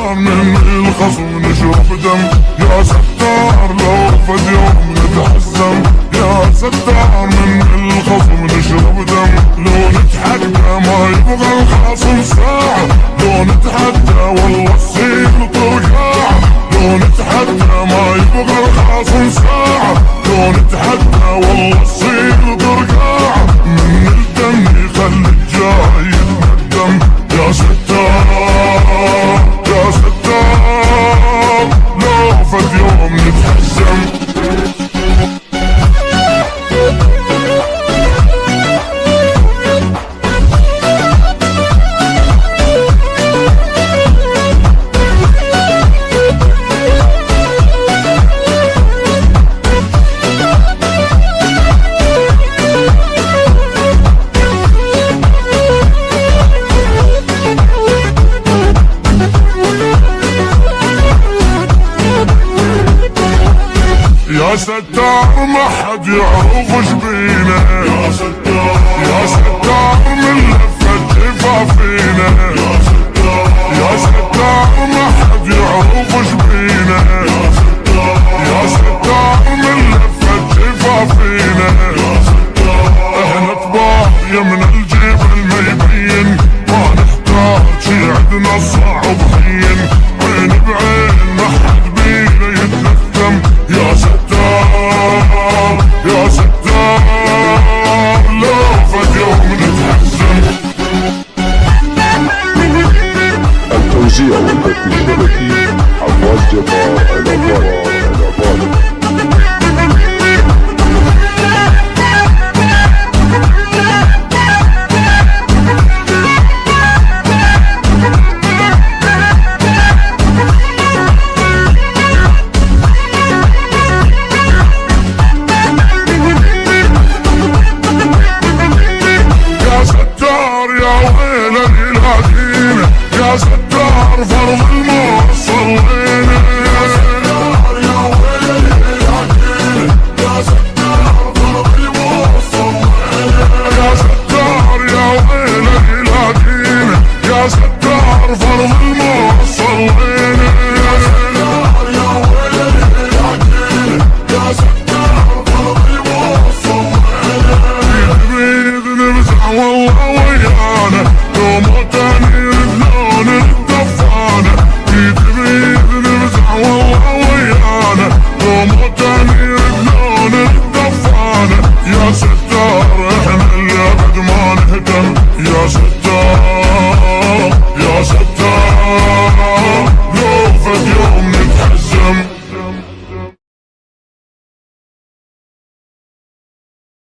ستار من الخصم نشوف دم، يا ستار لو فد يوم نتحزم، يا ستار من الخصم نشوف دم، لو نتحدى ما يبغى الخصم ساعة، لو نتحدى والله السيل طرقاع، لو نتحدى ما يبغى الخصم ساعة، لو نتحدى والله السيل طرقاع، من الدم يخلي الجاي يتندم، يا ستار يا ستار لو فد يوم نتهزم. يا ستار ما حد يعرف وش بينا، يا ستار يا ستار من لفة شفافينا، يا ستار يا ستار ما حد يعرف وش بينا، يا ستار يا ستار من لفة شفافينا، يا ستار احنا طباع من الجبل ما يبين، ما نحتاج شي عندنا صعب هين، عين بعين ما حد بينا يتلثم، يا ستار يا ستار لو فد يوم نتهزم. التوزيع والبث الشبكي عباس جبار الأبواب. يا ستار فرض الموصل لينا، يا ستار يا ويلي العجين، يا ستار فرض الموصل لينا، يا ستار يا ويلي العجين، يا ستار فرض الموصل لينا، يا ستار يا ويلي العجين، يا ستار فرض الموصل لينا، بيد نمزح والله ويانا لو موتاني يا ستار